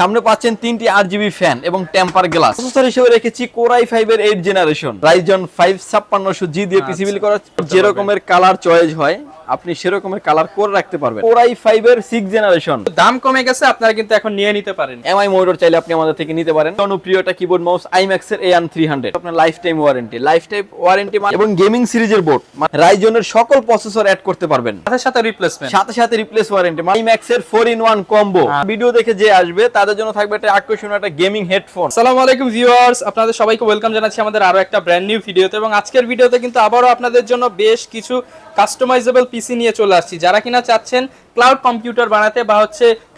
সামনে পাচ্ছেন তিনটি 8GB ফ্যান এবং টেম্পার গ্লাস। প্রসেসর হিসেবে রেখেছি Core i5 এর 8 জেনারেশন Ryzen 5 5600G দিয়ে পিসি বিল করা। যে রকমের কালার চয়েস হয় আপনি সেরকমের কালার করে রাখতে পারবেন। Core i5 এর 6 জেনারেশন, দাম কমে গেছে, আপনারা কিন্তু এখন নিয়ে নিতে পারেন। এমআই মনিটর চাইলে আপনি আমাদের থেকে নিতে পারেন। জনপ্রিয়টা কিবোর্ড মাউস iMax এর AN300, আপনার লাইফ টাইম ওয়ারেন্টি এবং গেমিং সিরিজের বোর্ড Ryzen এর সকল প্রসেসর অ্যাড করতে পারবেন, সাথে রিপ্লেসমেন্ট, সাথে রিপ্লেস ওয়ারেন্টি। iMax এর 4-in-1 কম্বো। ভিডিও দেখে যে আসবে তাদের জন্য থাকবে একটা আকর্ষণীয় একটা গেমিং হেডফোন। আসসালামু আলাইকুম ভিউয়ার্স, আপনাদের সবাইকে ওয়েলকাম জানাচ্ছি আমাদের আরো একটা ব্র্যান্ড নিউ ভিডিওতে। এবং আজকের ভিডিওতে কিন্তু আবারো আপনাদের জন্য বেশ কিছু কাস্টমাইজেবল পিসি নিয়ে চলে আসছি। যারা কিনা চাচ্ছেন ক্লাউড কম্পিউটার বানাতে বা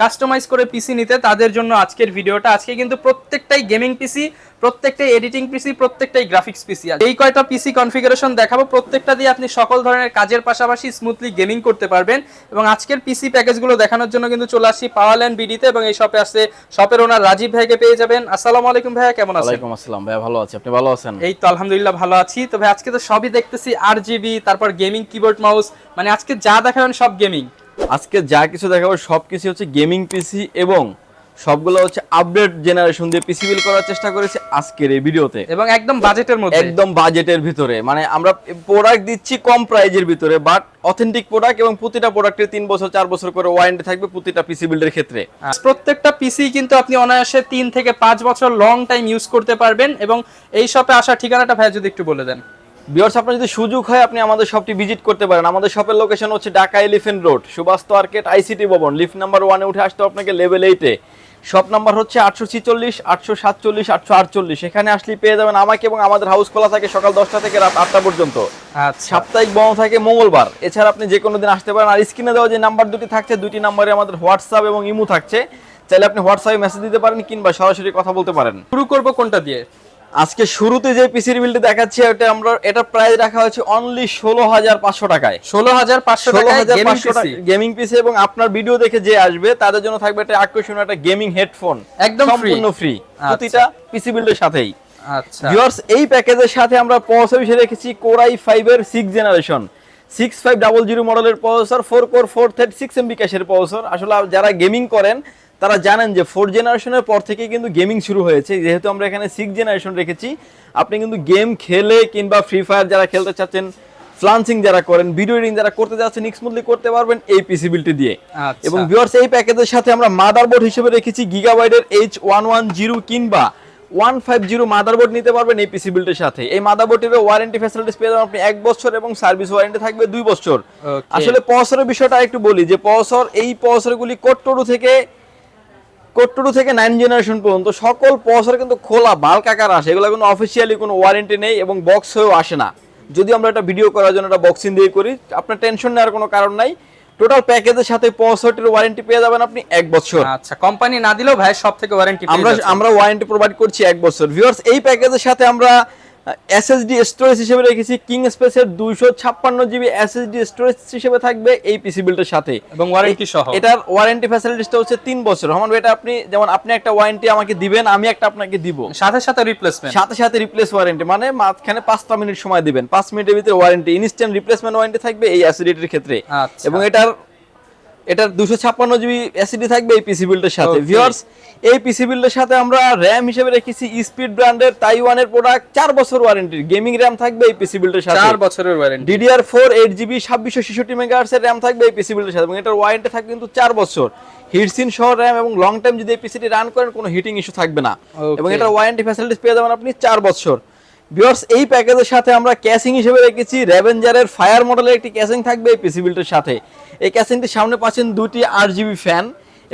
কাস্টমাইজ করে পিসি নিতে, তাদের জন্য আজকের ভিডিওটা। আজকে কিন্তু প্রত্যেকটাই গেমিং পিসি, প্রত্যেকটাই এডিটিং পিসি, প্রত্যেকটাই গ্রাফিক্স পিসি। এই কয়টা পিসি কনফিগারেশন দেখাবো, প্রত্যেকটা দিয়ে আপনি সকল ধরনের কাজের পাশাপাশি স্মুথলি গেমিং করতে পারবেন। এবং আজকের পিসি প্যাকেজগুলো দেখানোর জন্য কিন্তু চলে আসছি পাওয়ারল্যান্ড বিডিতে, এবং এই শপে আসছে শপের ওনার রাজীব ভাইকে পেয়ে যাবেন। আসসালামু আলাইকুম ভাইয়া, কেমন আছেন? ওয়ালাইকুম আসসালাম ভাইয়া, ভালো আছি, আপনি ভালো আছেন? এই তো আলহামদুলিল্লাহ ভালো আছি। তবে আজকে তো সবই দেখতেছি 8GB, তারপর গেমিং কিবোর্ড মাউস, মানে আজকে যা দেখাবেন সব গেমিং। আজকে যা কিছু দেখাবো সবকিছু হচ্ছে গেমিং পিসি এবং সবগুলো হচ্ছে আপডেট জেনারেশন দিয়ে পিসি বিল করার চেষ্টা করেছি আজকের এই ভিডিওতে, এবং একদম বাজেটের মধ্যে, একদম বাজেটের ভিতরে। মানে আমরা প্রোডাক্ট দিচ্ছি কম প্রাইজের ভিতরে, বাট অথেন্টিক প্রোডাক্ট, এবং প্রতিটা প্রোডাক্টের 3 বছর 4 বছর করে ওয়ারেন্টি থাকবে প্রতিটা পিসি বিল্ডের ক্ষেত্রে। প্রত্যেকটা পিসি কিন্তু আপনি অনায়াসে 3 থেকে 5 বছর লং টাইম ইউজ করতে পারবেন। এবং এই শপে আসার ঠিকানাটা ভাই যদি একটু বলে দেন। ভিউয়ার্স, আপনার যদি সুযোগ হয় আপনি আমাদের শপটি ভিজিট করতে পারেন। আমাদের শপের লোকেশন হচ্ছে Dhaka elephant road, Suvastu arcade, ICT ভবন, লিফট নাম্বার 1 এ উঠে আসতে আপনাকে লেভেল 8 এ। শপ নাম্বার হচ্ছে 846, 847, 848। এখানে আসলে পেয়ে যাবেন আমাকে, এবং আমাদের হাউস খোলা থাকে সকাল 10টা থেকে রাত 8টা পর্যন্ত। সাপ্তাহিক বন্ধ থাকে মঙ্গলবার। এছাড়া আপনি যে কোনো দিন আসতে পারেন। আর স্ক্রিনে দেওয়া যে নাম্বার দুটি থাকছে, দুটি নাম্বারে আমাদের হোয়াটসঅ্যাপ এবং ইমো থাকছে, চাইলে আপনি হোয়াটসঅ্যাপে মেসেজ দিতে পারেন কিংবা সরাসরি কথা বলতে পারেন। শুরু করব কোনটা দিয়ে? আজকে শুরুতে যে পিসি বিলটি দেখাচ্ছি এটা প্রাইস রাখা হয়েছে অনলি 16,500 টাকায়। 16,500 টাকায় গেমিং পিসি, এবং আপনার ভিডিও দেখে যে আসবে তাদের জন্য থাকবে একটা আকর্ষণীয় একটা গেমিং হেডফোন, একদম সম্পূর্ণ ফ্রি প্রতিটা পিসি বিল্ডের সাথেই। আচ্ছা ভিউয়ার্স, এই প্যাকেজের সাথে আমরা প্রসেসর হিসেবে রেখেছি Core i5 এর 6 জেনারেশন 6500 মডেলের প্রসেসর, 4 কোর 436 MB ক্যাশের প্রসেসর। আসলে যারা গেমিং করেন তারা জানেন যে 4 জেনারেশনের পর থেকে কিন্তু গেমিং শুরু হয়েছে। যেহেতু আমরা এখানে 6 জেনারেশন রেখেছি, আপনি কিন্তু গেম খেলে কিংবা ফ্রি ফায়ার যারা খেলতে চাচ্ছেন, ফ্লান্সিং যারা করেন, ভিডিও এডিটিং যারা করতে যাচ্ছেন, স্মুথলি করতে পারবেন এই পিসি বিলটি দিয়ে। এবং ভিউয়ার্স, এই প্যাকেজের সাথে আমরা মাদারবোর্ড হিসেবে রেখেছি গিগাবাইটের H110 কিংবা 150 মাদারবোর্ড নিতে পারবেন এই পিসি বিল্ডের সাথে। এই মাদারবোর্ডের ওয়ারেন্টি ফ্যাসিলিটিস পেয়ে যাবেন আপনি 1 বছর, এবং সার্ভিস ওয়ারেন্টি থাকবে 2 বছর। আসলে প্রসেসরের বিষয়টা একটু বলি যে এই প্রসেসরগুলি কোড 2 থেকে 9 জেনারেশন পর্যন্ত সকল প্রসেসর কিন্তু খোলা বাল্ক আকার আসে। এগুলো কোনো অফিসিয়ালি কোনো ওয়ারেন্টি নেই এবং বক্স হয়েও আসে না। যদি আমরা একটা ভিডিও করার জন্য একটা বক্সিং দিয়ে করি, আপনার টেনশন নেওয়ার কোনো কারণ নাই। টোটাল প্যাকেজের সাথে প্রসেসরের ওয়ারেন্টি পেয়ে যাবেন আপনি 1 বছর। আচ্ছা, কোম্পানি না দিলেও ভাই সব থেকে ওয়ারেন্টি আমরা ওয়ারেন্টি প্রোভাইড করছি 1 বছর। ভিউয়ার্স, এই প্যাকেজের সাথে আমরা এসএসডি স্টোরেজ হিসেবে রেখেছি কিং স্পেসের 256GB এসএসডি স্টোরেজ হিসেবে থাকবে এই পিসি বিল্ডের সাথে, এবং ওয়ারেন্টি সহ। এটার ওয়ারেন্টি ফ্যাসিলিটিসটা হচ্ছে 3 বছর। রহমান ভাই, এটা আপনি যেমন আপনি একটা ওয়ারেন্টি আমাকে দিবেন, আমি একটা আপনাকে দিব, সাথে রিপ্লেসমেন্ট, সাথে রিপ্লেস ওয়ারেন্টি। মানে মাঝখানে 5টা মিনিট সময় দিবেন, 5 মিনিটের ভিতরে ওয়ারেন্টি, ইনস্ট্যান্ট রিপ্লেসমেন্ট ওয়ারেন্টি থাকবে এই এসএসডির ক্ষেত্রে। এবং এটার 256GB এসএসডি থাকবে এই পিসি বিল্ডের সাথে। ভিউয়ার্স, এই পিসি বিল্ডের সাথে আমরা র‍্যাম হিসেবে রেখেছি স্পিড ব্র্যান্ডের তাইওয়ানের প্রোডাক্ট 4 বছর ওয়ারেন্টি গেমিং র‍্যাম থাকবে এই পিসি বিল্ডের সাথে, 4 বছরের ওয়ারেন্টি। DDR4 8GB 2666 মেগাহার্টজ এর র‍্যাম থাকবে এই পিসি বিল্ডের সাথে, এবং এটার ওয়ারেন্টি থাকবে কিন্তু 4 বছর। হিটসিন সহ র‍্যাম, এবং লং টাইম যদি এই পিসিটি রান করেন কোনো হিটিং ইস্যু থাকবে না, এবং এটার ওয়ারেন্টি ফ্যাসিলিটিস পেয়ে যাবেন আপনি 4 বছর। ভিউয়ার্স, এই প্যাকেজের সাথে আমরা ক্যাসিং হিসেবে রেখেছি রেভেঞ্জারের ফায়ার মডেলের একটি ক্যাসিং থাকবে এই পিসি বিল্ডের সাথে। এই ক্যাসিংটির সামনে পাচ্ছেন 2টি 8GB ফ্যান,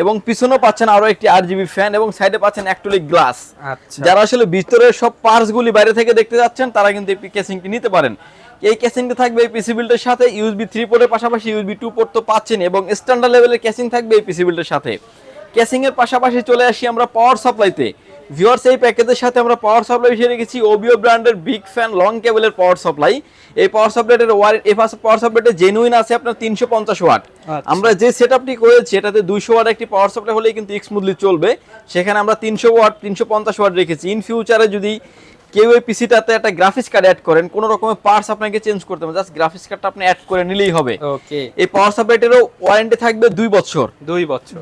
এবং পিছনেও পাচ্ছেন আরো একটি 8GB ফ্যান, এবং সাইডে পাচ্ছেন অ্যাক্রিলিক গ্লাস। যারা আসলে ভিতরের সব পার্টস গুলি বাইরে থেকে দেখতে যাচ্ছেন তারা কিন্তু এই ক্যাসিংটি নিতে পারেন। এই ক্যাসিংটি থাকবে এই পিসি বিল্ডের সাথে। USB 3 পোর্টের পাশাপাশি USB 2 পোর্ট তো পাচ্ছেন, এবং স্ট্যান্ডার্ড লেভেলের ক্যাসিং থাকবে এই পিসি বিল্ডের সাথে। ক্যাসিং এর পাশাপাশি চলে আসি আমরা পাওয়ার সাপ্লাইতে। ভিউয়ার্স, এই প্যাকেজের সাথে আমরা পাওয়ার সাপ্লাই হিসেবে রেখেছি ওবিও ব্র্যান্ডের বিগ ফ্যান লং কেবলের পাওয়ার সাপ্লাই। এই পাওয়ার সাপ্লাইটার পাওয়ার সাপ্লাইটা জেনুইন আছে আপনার 350 ওয়াট। আমরা যে সেটআপটি করেছি এটাতে 200 ওয়াট একটি পাওয়ার সাপ্লাই হলেই কিন্তু স্মুথলি চলবে, সেখানে আমরা 300 ওয়াট 350 ওয়াট রেখেছি। ইন ফিউচারে যদি কেউ এই পিসিটাতে একটা গ্রাফিক্স কার্ড অ্যাড করেন, কোনো রকমের পার্টস আপনাকে চেঞ্জ করতে হবে, জাস্ট গ্রাফিক্স কার্ডটা আপনি অ্যাড করে নিলেই হবে। এই পাওয়ার সাপ্লাইটারও ওয়ারেন্টি থাকবে 2 বছর।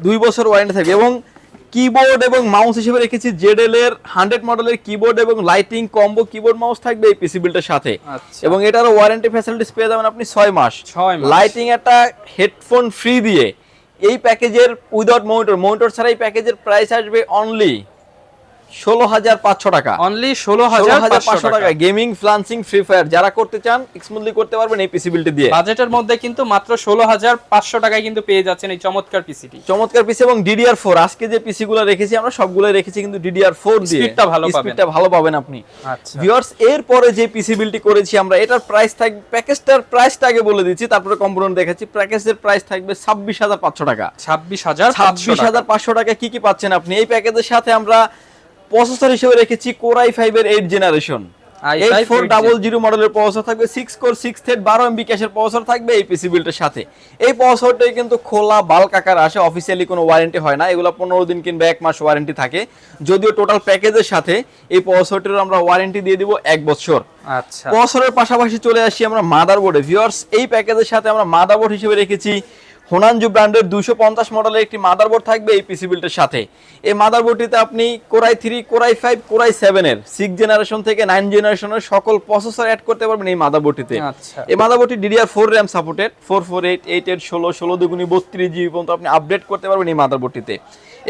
2 বছর ওয়ারেন্টি থাকবে, এবং কিবোর্ড এবং মাউস হিসেবে রেখেছি জেডএল এর 100 মডেলের কিবোর্ড এবং লাইটিং কম্বো কিবোর্ড মাউস থাকবে এই পিসি বিল্ডের সাথে। আচ্ছা। এবং এটারও ওয়ারেন্টি ফ্যাসিলিটিস পেয়ে যাবেন আপনি 6 মাস। 6 মাস। লাইটিং একটা হেডফোন ফ্রি দিয়ে এই প্যাকেজের উইদাউট মনিটর ছাড়া এই প্যাকেজের প্রাইস আসবে অনলি 16,500 টাকা। অনলি 16,500 টাকা। গেমিং ফ্লান্সিং ফ্রি ফায়ার যারা করতে চান স্মুথলি করতে পারবেন এই পিসি বিল্ড দিয়ে। বাজেটের মধ্যে কিন্তু মাত্র 16,500 টাকায় কিন্তু পেয়ে যাচ্ছেন এই চমৎকার পিসিটি। চমৎকার পিসি এবং DDR4 আজকে যে পিসি গুলো রেখেছি আমরা সবগুলো রেখেছি কিন্তু DDR4 দিয়ে। স্পিডটা ভালো পাবেন আপনি। আচ্ছা ভিউয়ার্স এরপরে যে পিসি বিল্ডটি করেছি আমরা এটার প্রাইস থাকবে প্যাকেজটার প্রাইসটা আগে বলে দিচ্ছি তারপরে কম্পোনেন্ট দেখাচ্ছি। প্যাকেজের প্রাইস থাকবে 26,500 টাকা। 26,500 টাকা। কি কি পাচ্ছেন আপনি এই প্যাকেজের সাথে? আমরা প্রসেসর হিসেবে রেখেছি Core i5 এর 8 জেনারেশন 8400 মডেলের প্রসেসর থাকবে, 6 কোর 6 থ্রেড 12 এমবি ক্যাশের প্রসেসর থাকবে এই পিসি বিল্ডের সাথে। এই প্রসেসরটাই কিন্তু খোলা বাল্ক আকার আসে, অফিসিয়ালি কোনো ওয়ারেন্টি হয় না, এগুলো 15 দিন কিংবা 1 মাস ওয়ারেন্টি থাকে। যদিও টোটাল প্যাকেজের সাথে এই প্রসেসরটির আমরা ওয়ারেন্টি দিয়ে দিব 1 বছর। আচ্ছা প্রসেসরের পাশাপাশি চলে আসি আমরা মাদারবোর্ডে। ভিউয়ার্স এই প্যাকেজের সাথে আমরা মাদারবোর্ড হিসেবে রেখেছি হোনানজু ব্র্যান্ডের 250 মডেলের একটি মাদারবোর্ড থাকবে এই পিসি বিল্ডের সাথে। এই মাদারবোর্ডটিতে আপনি Core i3 Core i5 Core i7 এর 6 জেনারেশন থেকে 9 জেনারেশনের সকল প্রসেসর অ্যাড করতে পারবেন এই মাদারবোর্ডটিতে। আচ্ছা এই মাদারবোর্ডটি DDR4 RAM সাপোর্টেড, 448 16 2 32 GB পর্যন্ত আপনি আপডেট করতে পারবেন এই মাদারবোর্ডটিতে।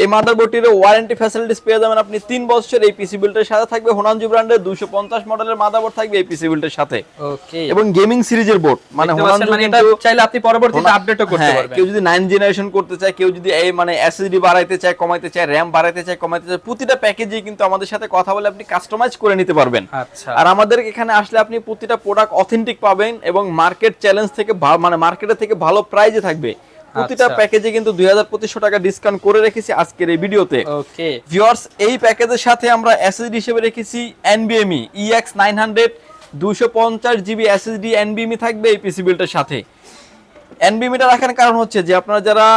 এই মাদারবোর্ডটির ওয়ারেন্টি ফ্যাসিলিটিস পেয়ে যাবেন আপনি 3 বছর এই পিসি বিল্ডের সাথে থাকবে। হোনানজু ব্র্যান্ডের 250 মডেলের মাদারবোর্ড থাকবে এই পিসি বিল্ডের সাথে। ওকে এবং গেমিং সিরিজের বোর্ড মানে হোনানজু এটা চাইলে আপনি পরবর্তীতে আপডেটও করতে পারবেন। কেউ যদি 9 জেনারেশন করতে চায়, কেউ যদি এই মানে এসএসডি বাড়াইতে চায় কমাইতে চায়, RAM বাড়াইতে চায় কমাইতে চায়, প্রতিটা প্যাকেজে কিন্তু আমাদের সাথে কথা বলে আপনি কাস্টমাইজ করে নিতে পারবেন। আচ্ছা আর আমাদের এখানে আসলে আপনি প্রতিটা প্রোডাক্ট অথেন্টিক পাবেন এবং মার্কেট চ্যালেঞ্জ থেকে মানে মার্কেটের থেকে ভালো প্রাইজে থাকবে। প্রতিটা প্যাকেজে কিন্তু 2200 টাকা ডিসকাউন্ট করে রেখেছি আজকের এই ভিডিওতে। ওকে ভিউয়ার্স এই প্যাকেজের সাথে আমরা এসএসডি হিসেবে রেখেছি NVMe EX900 250 GB SSD NVMe থাকবে এই পিসি বিল্ডের সাথে। NVMe-টা রাখার কারণ হচ্ছে যে আপনারা যারা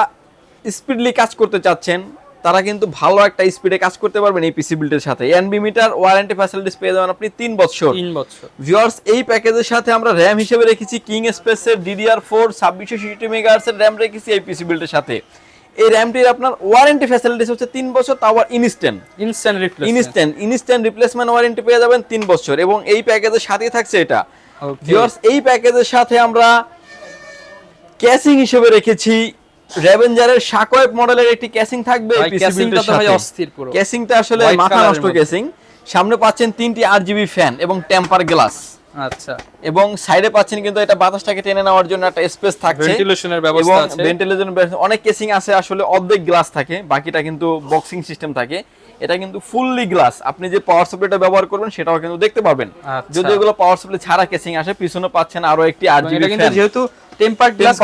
স্পিডলি কাজ করতে চাচ্ছেন তারা কিন্তু ভালো একটা স্পিডে কাজ করতে পারবেন এই পিসি বিল্ডের সাথে। NVMe-টার ওয়ারেন্টি ফ্যাসিলিটিস পেয়ে যাবেন আপনি 3 বছর। ভিউয়ার্স এই প্যাকেজের সাথে আমরা RAM হিসেবে রেখেছি কিং স্পেসের DDR4 2666 মেগাহার্টজ এর RAM রেখেছি এই পিসি বিল্ডের সাথে। এই RAMটির আপনার ওয়ারেন্টি ফ্যাসিলিটিস হচ্ছে 3 বছর, তাও ইনস্ট্যান্ট রিপ্লেসমেন্ট ওয়ারেন্টি পেয়ে যাবেন 3 বছর এবং এই প্যাকেজের সাথেই থাকছে এটা। ভিউয়ার্স এই প্যাকেজের সাথে আমরা ক্যাসিং হিসেবে রেখেছি রেভেঞ্জারের শাকওয়েভ মডেলের একটি ক্যাসিং থাকবে এই পিসি বিল্ডের সাথে। ক্যাসিংটা আসলে মাথা নষ্ট ক্যাসিং। সামনে পাচ্ছেন 3টি RGB ফ্যান এবং টেম্পার গ্লাস। আচ্ছা এবং সাইডে পাচ্ছেন কিন্তু এটা বাতাসটাকে টেনে নেওয়ার জন্য একটা স্পেস থাকছে, ভেন্টিলেশনের ব্যবস্থা আছে। ভেন্টিলেশন অনেক কেসিং আছে আসলে অর্ধেক গ্লাস থাকে, বাকিটা কিন্তু বক্সিং সিস্টেম থাকে। এটা কিন্তু ফুললি গ্লাস, আপনি যে পাওয়ার সাপ্লাইটা ব্যবহার করবেন সেটাও কিন্তু দেখতে পাবেন। যদি এগুলো পাওয়ার সাপ্লাই ছাড়া কেসিং আসে, পিছনে পাচ্ছেন আরো একটি RGB ফ্যান, যেহেতু টেম্পার গ্লাস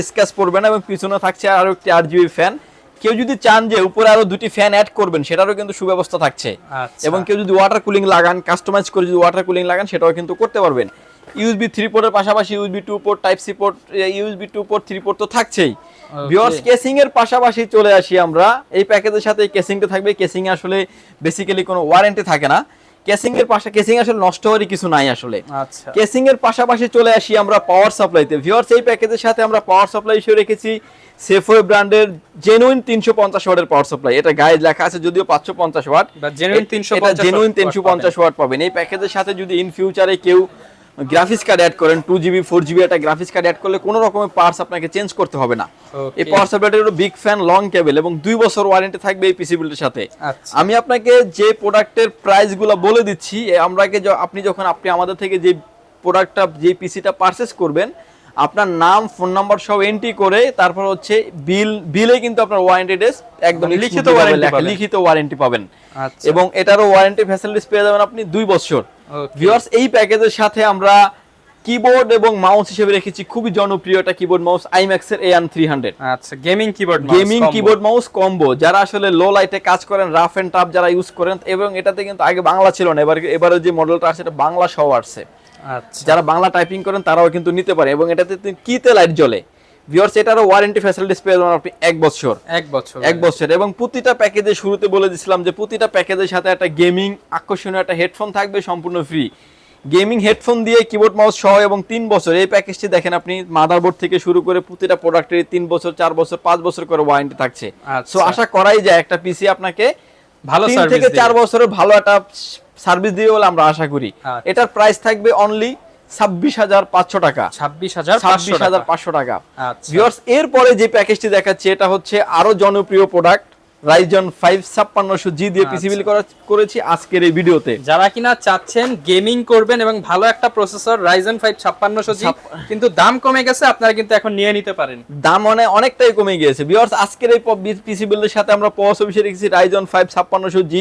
স্ক্র্যাচ পড়বে না এবং পিছনে থাকছে আরো একটি RGB ফ্যান। কেউ যদি চান যে উপরে আরো দুটি ফ্যান অ্যাড করবেন সেটারও কিন্তু সুব্যবস্থা থাকছে। এবং কেউ যদি ওয়াটার কুলিং লাগান, কাস্টমাইজ করে যদি ওয়াটার কুলিং লাগান সেটাও কিন্তু করতে পারবেন। USB 3 পোর্টের পাশাপাশি USB 2 port, type C port, USB 2 port 3 port তো থাকছেই। ভিউয়ার্স কেসিং এর পাশাপাশি চলে আসি আমরা এই প্যাকেজের সাথে। কেসিংটা থাকবে, কেসিং আসলে বেসিক্যালি কোনো ওয়ারেন্টি থাকে না। কেসিং এর পাশে কেসিং আসলে নষ্ট হওয়ারই কিছু নাই আসলে। আচ্ছা কেসিং এর পাশাপাশি চলে আসি আমরা পাওয়ার সাপ্লাইতে। ভিউয়ার্স এই প্যাকেজের সাথে আমরা পাওয়ার সাপ্লাই হিসেবে রেখেছি সেফওয়ে ব্র্যান্ডের জেনুইন 350 ওয়াটের পাওয়ার সাপ্লাই। এটা গায়ে লেখা আছে যদিও 550 ওয়াট, জেনুইন 350 ওয়াট পাবেন এই প্যাকেজের সাথে। যদি ইন ফিউচারে কেউ গ্রাফিক্স কার্ড অ্যাড করেন 2GB 4GB একটা গ্রাফিক্স কার্ড অ্যাড করলে কোনো রকমের পার্টস আপনাকে চেঞ্জ করতে হবে না। এই পাওয়ার সাপ্লাইটার হলো বিগ ফ্যান, লং কেবল এবং 2 বছর ওয়ারেন্টি থাকবে এই পিসি বিল্ডের সাথে। আমি আপনাকে যে প্রোডাক্টের প্রাইসগুলো বলে দিচ্ছি, আপনি আমাদের থেকে যে প্রোডাক্টটা যে পিসিটা পারচেজ করবেন আপনার নাম ফোন নাম্বার সব এন্ট্রি করে তারপর হচ্ছে বিলে কিন্তু আপনার ওয়ারেন্টি ডেট একদম লিখিত ওয়ারেন্টি পাবেন। এবং এটারও ওয়ারেন্টি ফ্যাসিলিটিস পেয়ে যাবেন আপনি 2 বছর। ভিউয়ার্স এই প্যাকেজের সাথে আমরা কিবোর্ড এবং মাউস হিসেবে রেখেছি খুবই জনপ্রিয় একটা কিবোর্ড মাউস IMAX এর AN300। আচ্ছা গেমিং কিবোর্ড মাউস কম্বো। যারা আসলে লো লাইটে কাজ করেন, রাফ এন্ড টাফ যারা ইউজ করেন, এবং এটাতে কিন্তু আগে বাংলা ছিল না, এবারে যে মডেলটা আছে এটা বাংলা সহ আসছে। যারা বাংলা টাইপিং করেন তারাও কিন্তু নিতে পারে এবং এটাতে কিতে লাইট জ্বলে। ভিউয়ার্স এটারও ওয়ারেন্টি ফ্যাসিলিটিস পেয়ে যাবেন আপনি 1 বছর। এবং প্রতিটা প্যাকেজে শুরুতে বলে দিয়েছিলাম যে প্রতিটা প্যাকেজের সাথে একটা গেমিং আকর্ষণীয় একটা হেডফোন থাকবে সম্পূর্ণ ফ্রি। গেমিং হেডফোন দিয়ে কিবোর্ড মাউস সহ এবং 3 বছর এই প্যাকেজটি দেখেন আপনি মাদারবোর্ড থেকে শুরু করে প্রতিটা প্রোডাক্টের 3 বছর 4 বছর 5 বছর করে ওয়ারেন্টি থাকছে। সো আশা করাই যায় একটা পিসি আপনাকে ভালো 3 থেকে 4 বছরের ভালো একটা সার্ভিস দিবে বলে আমরা আশা করি। এটার প্রাইস থাকবে অনলি 26,500 টাকা। 26,500 টাকা। ভিউয়ার্স এরপরে যে প্যাকেজটি দেখাচ্ছি এটা হচ্ছে আরো জনপ্রিয় প্রোডাক্ট Ryzen 5 5600G দিয়ে পিসি বিল্ড করেছি আজকের এই ভিডিওতে। যারা কিনা চাচ্ছেন গেমিং করবেন এবং ভালো একটা প্রসেসর Ryzen 5 5600G কিন্তু দাম কমে গেছে, আপনারা কিন্তু এখন নিয়ে নিতে পারেন। দাম অনেকটাই কমে গিয়েছে। ভিউয়ার্স আজকের এই পিসি বিল্ডের সাথে আমরা প্রসেসর রেখেছি Ryzen 5 5600G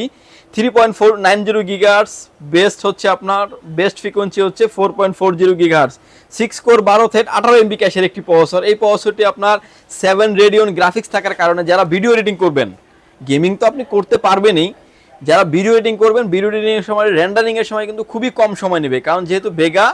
3.490 GHz, বেস্ট হচ্ছে আপনার বেস্ট ফ্রিকোয়েন্সি হচ্ছে 4.40 GHz, 6 কোর 12 থ্রেড 18 MB ক্যাশের একটি প্রসেসর। এই প্রসেসরটি আপনার 7 রেডিয়ন গ্রাফিক্স থাকার কারণে যারা ভিডিও এডিটিং করবেন, গেমিং তো আপনি করতে পারবেনই, যারা ভিডিও এডিটিং করবেন ভিডিও এডিটিং এর সময় রেন্ডারিং এর সময় কিন্তু খুবই কম সময় নেবে, কারণ যেহেতু ভেগা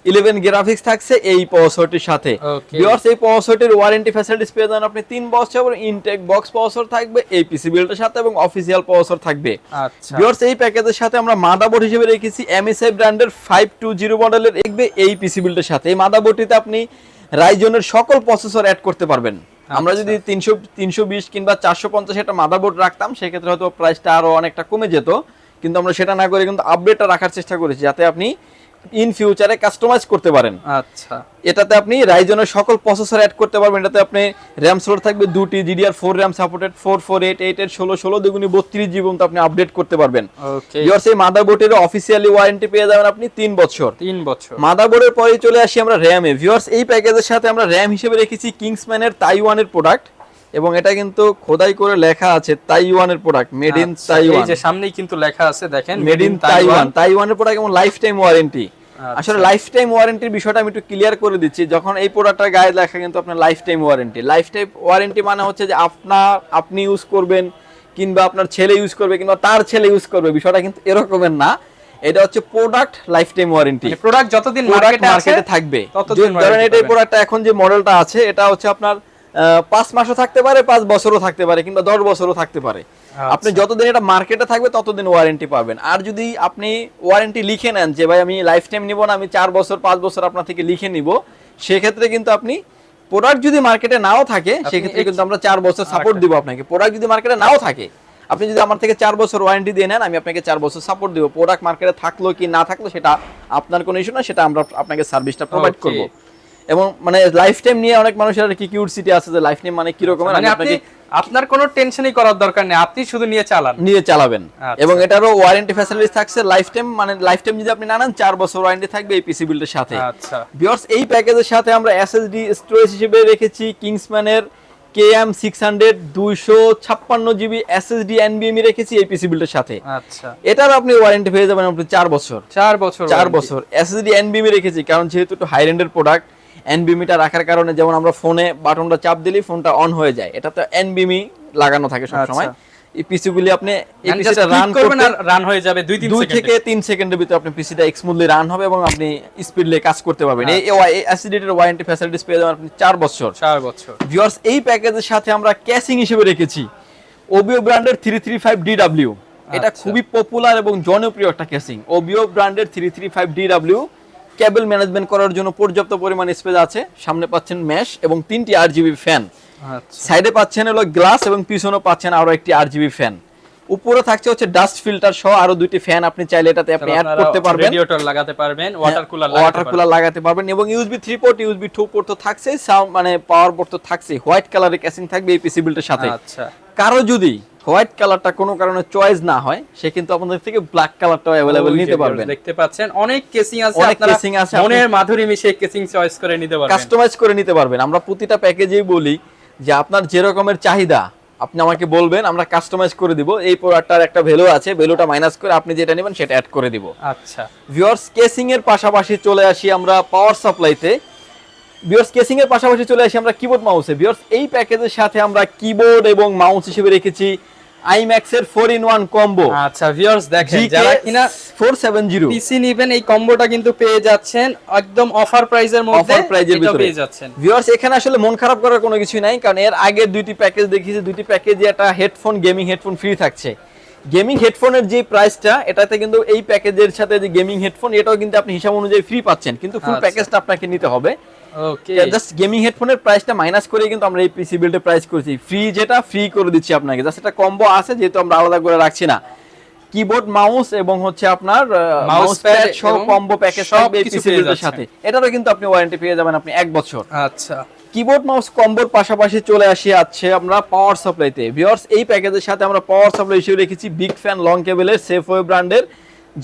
11 গ্রাফিক্স থাকছে এই প্রসেসরটির সাথে। ভিউয়ার্স এই প্রসেসরটির ওয়ারেন্টি ফ্যাসিলিটিস পেয়ে যাবেন আপনি 3 বছর, ইনটেক বক্স প্রসেসর থাকবে এই পিসি বিল্ডের সাথে এবং অফিশিয়াল প্রসেসর থাকবে। আচ্ছা ভিউয়ার্স এই প্যাকেজের সাথে আমরা মাদারবোর্ড হিসেবে রেখেছি MSI ব্র্যান্ডের 520 মডেলের দেখবে এই পিসি বিল্ডের সাথে। এই মাদারবোর্ডটিতে আপনি রাইজনের সকল প্রসেসর অ্যাড করতে পারবেন। আমরা যদি 320 কিংবা 450 একটা মাদারবোর্ড রাখতাম সেক্ষেত্রে হয়তো প্রাইসটা আরো অনেকটা কমে যেত, কিন্তু আমরা সেটা না করে কিন্তু আপডেটটা রাখার চেষ্টা করেছি যাতে আপনি ইন ফিউচারে কাস্টমাইজ করতে পারেন। আচ্ছা এটাতে আপনি রাইজনের সকল প্রসেসর অ্যাড করতে পারবেন। এটাতে আপনি র‍্যাম স্লট থাকবে 2টি, DDR4 র‍্যাম সাপোর্টেড 4488 এর 16 দুগুণী 32 জিবি পর্যন্ত আপনি আপডেট করতে পারবেন। ওকে ভিউয়ার্স এই মাদারবোর্ডের অফিশিয়ালি ওয়ারেন্টি পেয়ে যাবেন আপনি 3 বছর। মাদারবোর্ডের পরে চলে আসি আমরা র‍্যামে। ভিউয়ার্স এই প্যাকেজের সাথে আমরা র‍্যাম হিসেবে রেখেছি কিংসম্যানের তাইওয়ানের প্রোডাক্ট, এবং এটা কিন্তু খোদাই করে লেখা আছে তাইওয়ানের প্রোডাক্ট, মেড ইন তাইওয়ান। এই যে সামনেই কিন্তু লেখা আছে দেখেন মেড ইন তাইওয়ান। তাইওয়ানের প্রোডাক্ট এবং লাইফ টাইম ওয়ারেন্টি। আসলে লাইফ টাইম ওয়ারেন্টির বিষয়টা আমি একটু ক্লিয়ার করে দিচ্ছি। যখন এই প্রোডাক্টটার গায়ে লেখা কিন্তু আপনার life time warranty, life time warranty মানে হচ্ছে যে আপনি ইউজ করবেন কিংবা আপনার ছেলে ইউজ করবে কিংবা তার ছেলে ইউজ করবে, বিষয়টা কিন্তু এরকমের না। এটা হচ্ছে product life time warranty. Product যতদিন মার্কেটে থাকবে ধরেন এই প্রোডাক্টটা এখন যে মডেলটা আছে এটা হচ্ছে আপনার 5 মাসও থাকতে পারে, 5 বছরও থাকতে পারে কিংবা 10 বছরও থাকতে পারে। আপনি যতদিন এটা মার্কেটে থাকবে ততদিন ওয়ারেন্টি পাবেন। আর যদি আপনি ওয়ারেন্টি লিখে নেন যে ভাই আমি লাইফ টাইম নিব না, আমি 4 বছর 5 বছর আপনার থেকে লিখে নিব, সেক্ষেত্রে কিন্তু আপনি প্রোডাক্ট যদি মার্কেটে নাও থাকে সেক্ষেত্রে কিন্তু আমরা 4 বছর সাপোর্ট দিব আপনাকে। প্রোডাক্ট যদি মার্কেটে নাও থাকে, আপনি যদি আমার থেকে 4 বছর ওয়ারেন্টি দিয়ে নেন, আমি আপনাকে 4 বছর সাপোর্ট দিব। প্রোডাক্ট মার্কেটে থাকলো কি না থাকলো সেটা আপনার কোনো ইস্যু না, সেটা আমরা আপনাকে সার্ভিসটা প্রোভাইড করব। এবং মানে লাইফ টাইম নিয়ে অনেক মানুষের কি কিউরিওসিটি আছে যে লাইফ টাইম মানে কি রকমের, মানে আপনার কোনো টেনশনই করার দরকার নেই, আপনি শুধু নিয়ে চালাবেন। এবং এটারও ওয়ারেন্টি ফ্যাসিলিটিস থাকছে লাইফ টাইম, মানে লাইফ টাইম যদি আপনি না নেন 4 বছর ওয়ারেন্টি থাকবে এই পিসি বিল্ডের সাথে। আচ্ছা ভিউয়ার্স এই প্যাকেজের সাথে আমরা এসএসডি স্টোরেজ হিসেবে রেখেছি কিংসম্যানের KM600 256 জিবি এসএসডি এনবিএমই রেখেছি এই পিসি বিল্ডের সাথে। আচ্ছা এটার আপনি ওয়ারেন্টি পেয়ে যাবেন আপনি 4 বছর। 4 বছর এসএসডি এনবিএমই রেখেছি, কারণ যেহেতু একটু হাই রেন্ডের প্রোডাক্ট, এনবিএমইটা রাখার কারণে যেমন আমরা ফোনে বাটনটা চাপ দিলেই ফোনটা অন হয়ে যায়, এটা তো এনবিএমই লাগানো থাকে সব সময়। এই পিসিগুলি আপনি এই পিসিটা রান করবেন আর রান হয়ে যাবে 2 থেকে 3 সেকেন্ডের ভিতরে আপনি পিসিটা স্মুথলি রান হবে এবং আপনি স্পিডলি কাজ করতে পারবেন। এই এসএসডির ওয়ারেন্টি ফ্যাসিলিটিস পেয়ে যাবেন আপনি 4 বছর। ভিউয়ার্স এই প্যাকেজের সাথে আমরা ক্যাসিং হিসেবে রেখেছি ওবিও ব্র্যান্ডের 335DW। এটা খুবই পপুলার এবং জনপ্রিয় একটা ক্যাসিং। ওবিও ব্র্যান্ডের 335DW কেবল ম্যানেজমেন্ট করার জন্য পর্যাপ্ত পরিমাণ স্পেস আছে। সামনে পাচ্ছেন মেশ এবং 3টি RGB ফ্যান, সাইডে পাচ্ছেন হলো গ্লাস এবং পিছনেও পাচ্ছেন আরো একটি RGB ফ্যান। উপরে থাকছে হচ্ছে ডাস্ট ফিল্টার সহ আরো 2টি ফ্যান, আপনি চাইলে এটাতে আপনি অ্যাড করতে পারবেন, রেডিয়েটর লাগাতে পারবেন, ওয়াটার কুলার লাগাতে পারবেন এবং USB 3 পোর্ট USB 2 পোর্ট তো থাকছে, সাউন্ড মানে পাওয়ার পোর্ট তো থাকছে। হোয়াইট কালারের ক্যাসিং থাকবে এই পিসি বিল্ডের সাথে। আচ্ছা কারো যদি হোয়াইট কালারটা কোনো কারণে চয়েস না হয় সে কিন্তু আপনাদের থেকে ব্ল্যাক কালারটাও अवेलेबल নিতে পারবেন। দেখতে পাচ্ছেন অনেক কেসিং আছে, আপনারা মনের মাধুরী মিশিয়ে কেসিং চয়েস করে নিতে পারবেন, কাস্টমাইজ করে নিতে পারবেন। আমরা প্রতিটা প্যাকেজেই বলি যে আপনার যে রকমের চাহিদা আপনি আমাকে বলবেন, আমরা কাস্টমাইজ করে দিব। এই প্রোডাক্টটার একটা ভ্যালু আছে, ভ্যালুটা মাইনাস করে আপনি যেটা নেবেন সেটা অ্যাড করে দিব। আচ্ছা ভিউয়ার্স কেসিং এর পাশাপাশি চলে আসি আমরা পাওয়ার সাপ্লাইতে। ভিউয়ার্স কেসিং এর পাশাপাশি চলে আসি আমরা কিবোর্ড মাউসে। ভিউয়ার্স এই প্যাকেজের সাথে আমরা কিবোর্ড এবং মাউস হিসেবে রেখেছি iMax এর 4-in-1 কম্বো। আচ্ছা ভিউয়ার্স দেখেন যারা কিনা 470 পিসি নেবেন এই কম্বোটা কিন্তু পেয়ে যাচ্ছেন একদম অফার প্রাইজের মধ্যে, অফার প্রাইজের ভিতরে পেয়ে যাচ্ছেন। ভিউয়ার্স এখানে আসলে মন খারাপ করার কোনো কিছু নাই, কারণ এর আগের দুইটি প্যাকেজ দেখিয়েছি, দুইটি প্যাকেজে একটা হেডফোন গেমিং হেডফোন ফ্রি থাকছে। গেমিং হেডফোনের যে প্রাইসটা, এটাতে কিন্তু এই প্যাকেজের সাথে যে গেমিং হেডফোন, এটাও কিন্তু আপনি হিসাব অনুযায়ী ফ্রি পাচ্ছেন, কিন্তু ফুল প্যাকেজটা আপনাকে নিতে হবে। ওকে, জাস্ট গেমিং হেডফোনের প্রাইসটা মাইনাস করে কিন্তু আমরা এই পিসি বিল্ডের প্রাইস করেছি ফ্রি, যেটা ফ্রি করে দিচ্ছি আপনাকে। জাস্ট এটা কম্বো আছে, যেহেতু আমরা আলাদা করে রাখছি না। কিবোর্ড, মাউস এবং হচ্ছে আপনার মাউস প্যাড সহ কম্বো প্যাকেজ থাকবে এই পিসি বিল্ডের সাথে। এটারও কিন্তু আপনি ওয়ারেন্টি পেয়ে যাবেন আপনি 1 বছর। আচ্ছা, কিবোর্ড মাউস কম্বোর পাশাপাশি চলে আসি আছে আমরা পাওয়ার সাপ্লাইতে। ভিউয়ার্স, এই প্যাকেজের সাথে আমরা পাওয়ার সাপ্লাই হিসেবে রেখেছি বিগ ফ্যান লং কেবলের সেফওয়ে ব্র্যান্ডের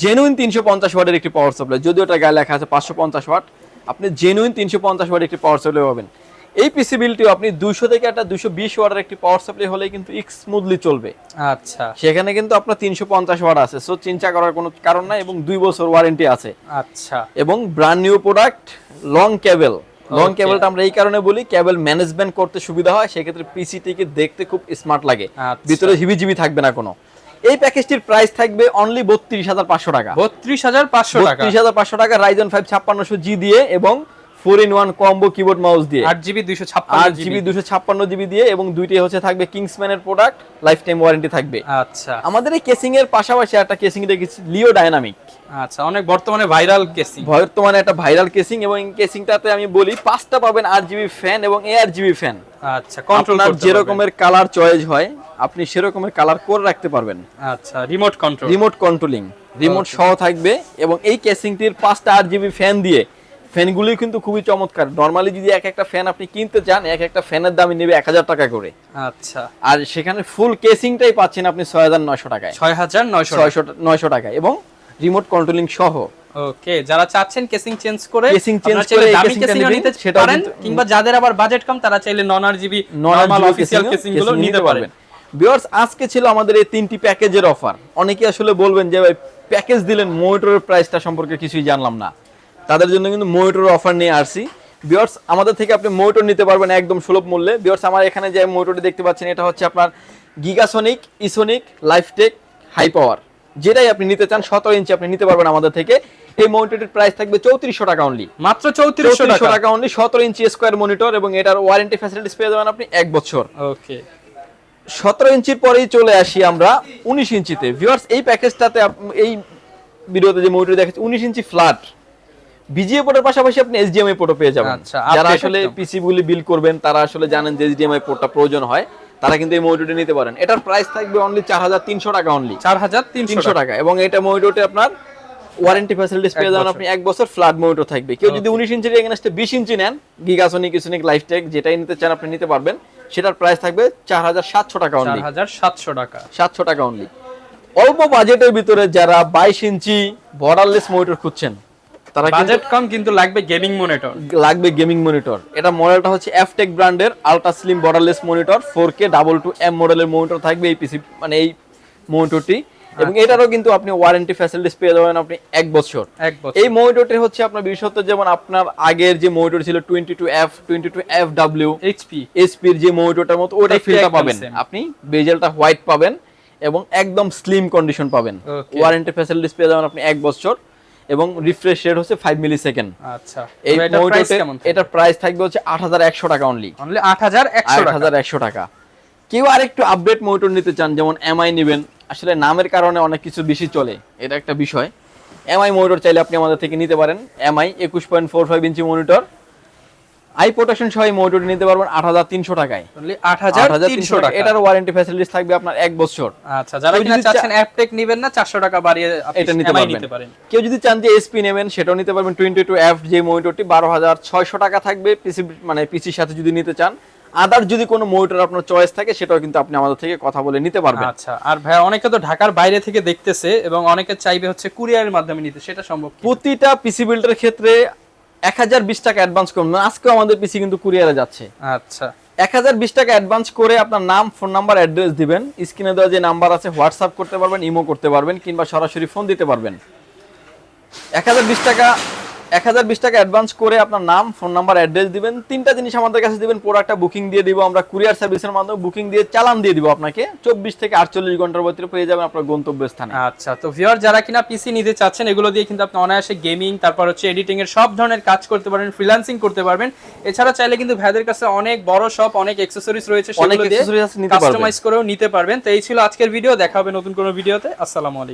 জেনুইন 350 ওয়াটের একটি পাওয়ার সাপ্লাই। যদিও এটা গায়ে লেখা আছে 550 ওয়াট, আপনি জেনুইন 350 ওয়াটের একটি পাওয়ার সাপ্লাই পাবেন। এই পিসি বিলটিও আপনি 200 থেকে একটা 220 ওয়াটের একটি পাওয়ার সাপ্লাই হলেই কিন্তু স্মুথলি চলবে। আচ্ছা, সেখানে কিন্তু আপনার 350 ওয়াট আছে, সো চিন্তা করার কোনো কারণ নাই, এবং 2 বছর ওয়ারেন্টি আছে। আচ্ছা, এবং brand new product long cable. Long কেবলটা আমরা এই কারণে বলি, কেবল ম্যানেজমেন্ট করতে সুবিধা হয়, সেক্ষেত্রে পিসিটিকে দেখতে খুব স্মার্ট লাগে, ভিতরে হিবিজিবি থাকবে না কোনো। এই প্যাকেজটির প্রাইস থাকবে অনলি 32,500 টাকা। 32,500 টাকা, 32,500 টাকা Ryzen 5 5600G দিয়ে এবং 4-in-1 কম্বো কিবোর্ড মাউস দিয়ে, 8GB 256GB দিয়ে, এবং দুইটি হচ্ছে থাকবে কিংসম্যানের প্রোডাক্ট, লাইফ টাইম ওয়ারেন্টি থাকবে। আচ্ছা, আমাদের এই কেসিং এর পাশাপাশি একটা কেসিং রেখেছি লিও ডাইনামিক। আচ্ছা, অনেক বর্তমানে ভাইরাল কেসিং, বর্তমানে একটা ভাইরাল কেসিং, এবং এই কেসিংটাতে আমি বলি 5টা পাবেন RGB ফ্যান এবং ARGB ফ্যান। আচ্ছা, কন্ট্রোল করতে যে রকমের কালার চয়েস হয় আপনি সেরকমের কালার করে রাখতে পারবেন। আচ্ছা, রিমোট কন্ট্রোলিং রিমোট সহ থাকবে, এবং এই কেসিংটির 5টা RGB ফ্যান দিয়ে, ফ্যানগুলি কিন্তু খুবই চমৎকার। নরমালি যদি এক একটা ফ্যান আপনি কিনতে চান, এক একটা ফ্যানের দামই নেবে 1000 টাকা করে। আচ্ছা, আর সেখানে ফুল কেসিংটাই পাচ্ছেন আপনি 6900 টাকায়, 6900 টাকায়, এবং রিমোট কন্ট্রোলিং সহ। ওকে, যারা চাচ্ছেন কেসিং চেঞ্জ করে দামি কেসিং নিতে পারেন, কিংবা যাদের আবার বাজেট কম তারা চাইলে নন RGB নরমাল অফিশিয়াল কেসিং গুলো নিতে পারবেন। ভিউয়ার্স, আজকে ছিল আমাদের এই 3টি প্যাকেজের অফার। অনেকে আসলে বলবেন যে ভাই প্যাকেজ দিলেন, মনিটরের প্রাইসটা সম্পর্কে কিছুই জানলাম না। তাদের জন্য কিন্তু মনিটরের অফার নিয়ে আসছি। ভিউয়ার্স, আমাদের থেকে আপনি মনিটর নিতে পারবেন একদম সুলভ মূল্যে। ভিউয়ার্স, আমার এখানে যে মনিটরটি দেখতে পাচ্ছেন, এটা হচ্ছে আপনার গিগাসনিক, ইসোনিক, লাইফটেক হাই পাওয়ার। যেটাই আপনি নিতে চান 17 ইঞ্চি আপনি নিতে পারবেন আমাদের থেকে। এই মনিটরটির প্রাইস থাকবে 3400 টাকা অনলি, মাত্র 3400 টাকা অনলি। 17 ইঞ্চি স্কয়ার মনিটর, এবং এটার ওয়ারেন্টি ফ্যাসিলিটিস পেয়ে যাবেন আপনি 1 বছর। ওকে, 17 ইঞ্চির পরেই চলে আসি আমরা 19 ইঞ্চিতে। ভিউয়ার্স, এই প্যাকেজটাতে এই ভিডিওতে যে মনিটর দেখাচ্ছি 19 ইঞ্চি ফ্ল্যাট, ভিজিএ পোর্টের পাশাপাশি আপনি এইচডিএমআই পোর্টও পেয়ে যাবেন। যারা আসলে পিসি গুলি বিল করবেন, তারা আসলে জানেন যে এইচডিএমআই পোর্টটা প্রয়োজন হয়, তারা কিন্তু এই মনিটরটি নিতে পারেন। এটার প্রাইস থাকবে অনলি 4300 টাকা, অনলি 4300 টাকা। এবং এটা মনিটরটি আপনার ওয়ারেন্টি ফ্যাসিলিটিস পেয়ে যাবেন আপনি 1 বছর, ফ্ল্যাট মনিটর থাকবে। কেউ যদি 19 ইঞ্চির এগেইনস্টে 20 ইঞ্চি নেন, গিগাসনিক, ইসোনিক, লাইফটেক যেটাই নিতে চান আপনি নিতে পারবেন। সেটার প্রাইস থাকবে 4700 টাকা অনলি, 4700 টাকা, 700 টাকা অনলি। অল্প বাজেটের ভিতরে যারা 22 ইঞ্চি বর্ডারলেস মনিটর খুঁজছেন, তারা বাজেট কম কিন্তু লাগবে গেমিং মনিটর। এটা মডেলটা হচ্ছে এফটেক ব্র্যান্ডের ultra slim borderless monitor, 4K 22M মডেলের মনিটর থাকবে এই পিসি, মানে এই মনিটরটি। এবং এটারও কিন্তু আপনি ওয়ারেন্টি ফ্যাসিলিটিস পেয়ে যাবেন আপনি 1 বছর। এই মনিটরটি হচ্ছে আপনার বিশেষত, যেমন আপনার আগের যে মনিটর ছিল 22FW HP এর যে মনিটরটার মতো ওটাই ফিলটা পাবেন আপনি, বেজেলটা হোয়াইট পাবেন এবং একদম স্লিম কন্ডিশন পাবেন। ওয়ারেন্টি ফ্যাসিলিটিস পেয়ে যাবেন আপনি 1 বছর, এবং রিফ্রেশ রেট হচ্ছে 5 মিলিসেকেন্ড। আচ্ছা, এই মনিটরতে এটার প্রাইস থাকবে হচ্ছে 8100 টাকা অনলি, 8100 টাকা। কেউ আরেকটু আপডেট মনিটর নিতে চান, যেমন এমআই নেবেন, আসলে নামের কারণে অনেক কিছু বেশি চলে, এটা একটা বিষয়। এমআই মনিটর চাইলে আপনি আমাদের থেকে নিতে পারেন। MI 21.45 inch monitor, I protection সহ এই মনিটর নিতে পারবেন 8300 টাকায়, 8300 টাকা। এটার ওয়ারেন্টি ফ্যাসিলিটিস থাকবে আপনার 1 বছর। আচ্ছা, যারা কিনা চাচ্ছেন অ্যাপটেক নেবেন না, 400 টাকা বাড়িয়ে এটা নিতে পারেন। কেউ যদি চান যে এসপি নেবেন, সেটাও নিতে পারবেন। 22F যে মনিটরটি 12600 টাকা থাকবে পিসি, মানে পিসির সাথে যদি নিতে চান। আদার যদি কোনো মনিটর আপনার চয়েস থাকে, সেটাও কিন্তু আপনি আমাদের থেকে কথা বলে নিতে পারবেন। আচ্ছা, আর ভাই অনেকে তো ঢাকার বাইরে থেকে দেখতেছে এবং অনেকে চাইবে হচ্ছে কুরিয়ারের মাধ্যমে নিতে, সেটা সম্ভব? প্রতিটা পিসি বিল্ডের ক্ষেত্রে 1020 টাকা অ্যাডভান্স করুন। আজকে আমাদের পিসি কিন্তু কুরিয়ারে যাচ্ছে। আচ্ছা, 1020 টাকা অ্যাডভান্স করে আপনার নাম, ফোন নাম্বার, অ্যাড্রেস দিবেন। স্ক্রিনে দেওয়া যে নাম্বার আছে হোয়াটসঅ্যাপ করতে পারবেন, ইমো করতে পারবেন, কিংবা সরাসরি ফোন দিতে পারবেন। 1020 টাকা 1020 টাকা অ্যাডভান্স করে আপনার নাম, ফোন নাম্বার, অ্যাড্রেস দিবেন। 3টা জিনিস আমাদের কাছে দিবেন, প্রোডাক্টটা বুকিং দিয়ে দিব আমরা কুরিয়ার সার্ভিসের মাধ্যমে, বুকিং দিয়ে চালান দিয়ে দিব আপনাকে। 24 থেকে 48 ঘন্টার ভিতরে পেয়ে যাবেন আপনার গন্তব্যস্থানে। আচ্ছা, তো ভিউয়ার যারা কিনা পিসি নিতে চাচ্ছেন, এগুলো দিয়ে কিন্তু আপনি অনায়াসে গেমিং, তারপর হচ্ছে এডিটিং এর সব ধরনের কাজ করতে পারবেন, ফ্রিল্যান্সিং করতে পারবেন। এছাড়া চাইলে কিন্তু ভাইদের কাছে অনেক বড় শপ, অনেক অ্যাকসেসরিজ রয়েছে, সেগুলো দিয়ে কাস্টমাইজ করেও নিতে পারবেন। তো এই ছিল আজকের ভিডিও, দেখা হবে নতুন কোনো ভিডিওতে। আসসালামু আলাইকুম।